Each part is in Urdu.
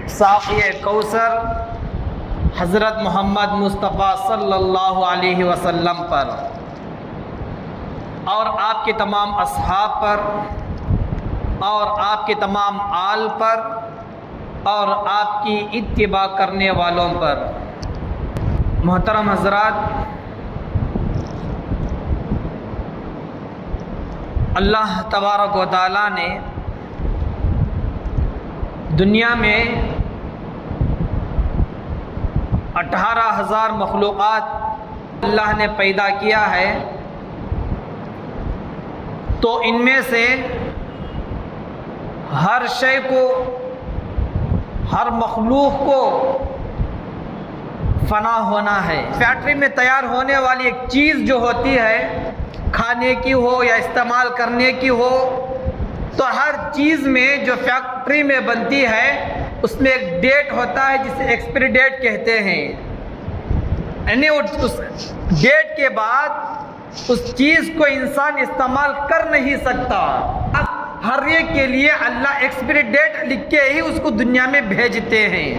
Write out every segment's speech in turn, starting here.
ساقی کوثر حضرت محمد مصطفیٰ صلی اللہ علیہ وسلم پر اور آپ کے تمام اصحاب پر اور آپ کے تمام آل پر اور آپ کی اتباع کرنے والوں پر۔ محترم حضرات، اللہ تبارک و تعالیٰ نے دنیا میں 18,000 مخلوقات اللہ نے پیدا کیا ہے، تو ان میں سے ہر شے کو، ہر مخلوق کو فنا ہونا ہے۔ فیکٹری میں تیار ہونے والی ایک چیز جو ہوتی ہے، کھانے کی ہو یا استعمال کرنے کی ہو، تو ہر چیز میں جو فیکٹری میں بنتی ہے اس میں ایک ڈیٹ ہوتا ہے جسے ایکسپائری ڈیٹ کہتے ہیں، یعنی اس ڈیٹ کے بعد اس چیز کو انسان استعمال کر نہیں سکتا۔ ہر ایک کے لیے اللہ ایکسپائری ڈیٹ لکھ کے ہی اس کو دنیا میں بھیجتے ہیں۔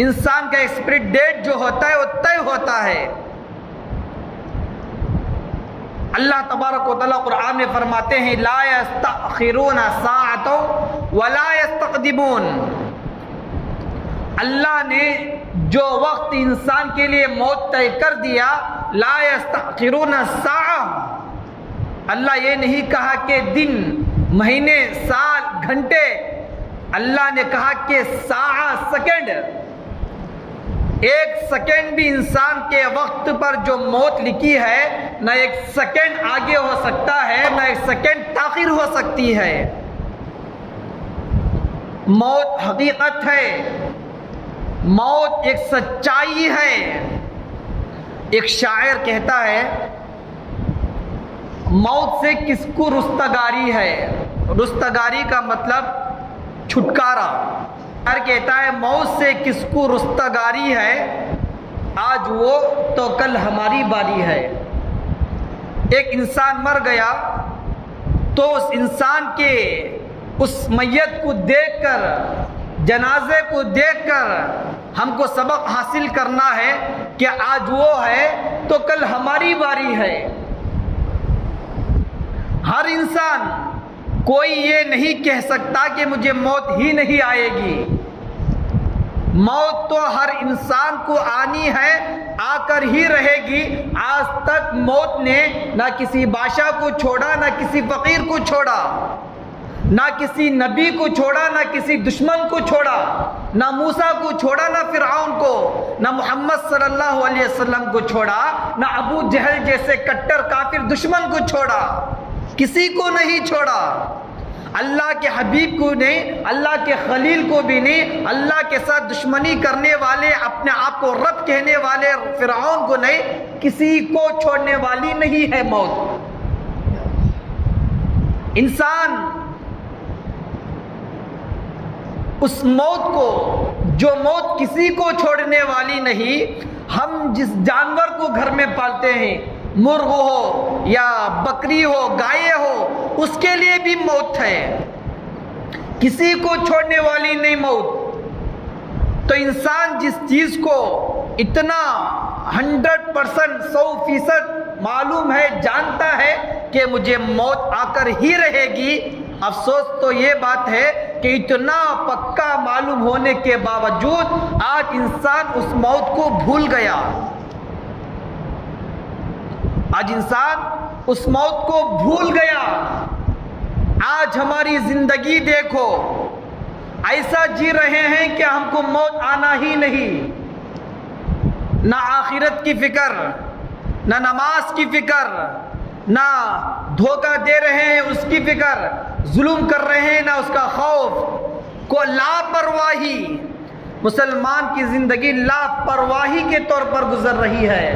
انسان کا ایکسپائری ڈیٹ جو ہوتا ہے وہ طے ہوتا ہے۔ اللہ تبارک و تعالیٰ قرآن میں فرماتے ہیں لا یستأخرون ساعۃ ولا یستقدمون۔ اللہ نے جو وقت انسان کے لیے موت طے کر دیا، لا یستأخرون ساعۃ، اللہ یہ نہیں کہا کہ دن، مہینے، سال، گھنٹے، اللہ نے کہا کہ ساعت، سیکنڈ۔ ایک سیکنڈ بھی انسان کے وقت پر جو موت لکھی ہے، نہ ایک سیکنڈ آگے ہو سکتا ہے نہ ایک سیکنڈ تاخیر ہو سکتی ہے۔ موت حقیقت ہے، موت ایک سچائی ہے۔ ایک شاعر کہتا ہے موت سے کس کو رستگاری ہے؟ رستگاری کا مطلب چھٹکارا۔ کہتا ہے موت سے کس کو رستگاری ہے، آج وہ تو کل ہماری باری ہے۔ ایک انسان مر گیا تو اس انسان کے اس میت کو دیکھ کر، جنازے کو دیکھ کر ہم کو سبق حاصل کرنا ہے کہ آج وہ ہے تو کل ہماری باری ہے۔ ہر انسان، کوئی یہ نہیں کہہ سکتا کہ مجھے موت ہی نہیں آئے گی۔ موت تو ہر انسان کو آنی ہے، آ کر ہی رہے گی۔ آج تک موت نے نہ کسی بادشاہ کو چھوڑا، نہ کسی فقیر کو چھوڑا، نہ کسی نبی کو چھوڑا، نہ کسی دشمن کو چھوڑا، نہ موسیٰ کو چھوڑا، نہ فرعون کو، نہ محمد صلی اللہ علیہ وسلم کو چھوڑا، نہ ابو جہل جیسے کٹر کافر دشمن کو چھوڑا، کسی کو نہیں چھوڑا۔ اللہ کے حبیب کو نہیں، اللہ کے خلیل کو بھی نہیں، اللہ کے ساتھ دشمنی کرنے والے، اپنے آپ کو رب کہنے والے فرعون کو نہیں، کسی کو چھوڑنے والی نہیں ہے موت۔ انسان اس موت کو، جو موت کسی کو چھوڑنے والی نہیں، ہم جس جانور کو گھر میں پالتے ہیں، مرغ ہو یا بکری ہو، گائے ہو، اس کے لیے بھی موت ہے، کسی کو چھوڑنے والی نہیں موت۔ تو انسان جس چیز کو اتنا 100%، 100% معلوم ہے، جانتا ہے کہ مجھے موت آ کر ہی رہے گی، افسوس تو یہ بات ہے کہ اتنا پکا معلوم ہونے کے باوجود آج انسان اس موت کو بھول گیا۔ آج انسان اس موت کو بھول گیا۔ آج ہماری زندگی دیکھو، ایسا جی رہے ہیں کہ ہم کو موت آنا ہی نہیں۔ نہ آخرت کی فکر، نہ نماز کی فکر، نہ دھوکہ دے رہے ہیں اس کی فکر، ظلم کر رہے ہیں نہ اس کا خوف، کو لاپرواہی۔ مسلمان کی زندگی لاپرواہی کے طور پر گزر رہی ہے۔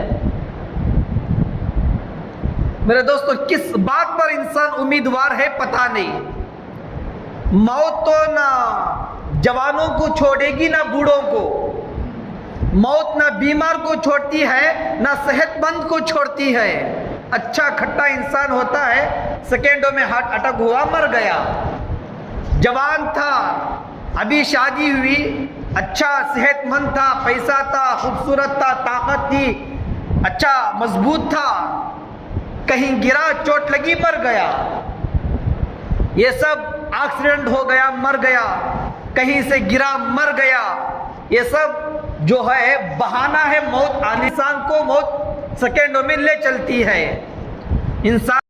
میرے دوستو، کس بات پر انسان امیدوار ہے پتہ نہیں۔ موت تو نہ جوانوں کو چھوڑے گی نہ بوڑھوں کو، موت نہ بیمار کو چھوڑتی ہے نہ صحت مند کو چھوڑتی ہے. اچھا کھٹا انسان ہوتا ہے، سیکنڈوں میں ہارٹ اٹیک ہوا، مر گیا. جوان تھا، ابھی شادی ہوئی، اچھا صحت مند تھا، پیسہ تھا، خوبصورت تھا، طاقت تھی، اچھا مضبوط تھا، کہیں گرا، چوٹ لگی، مر گیا. یہ سب ایکسیڈنٹ ہو گیا، مر گیا، کہیں سے گرا، مر گیا. یہ سب جو ہے بہانہ ہے موت آنے. انسان کو موت سیکنڈوں میں لے چلتی ہے. انسان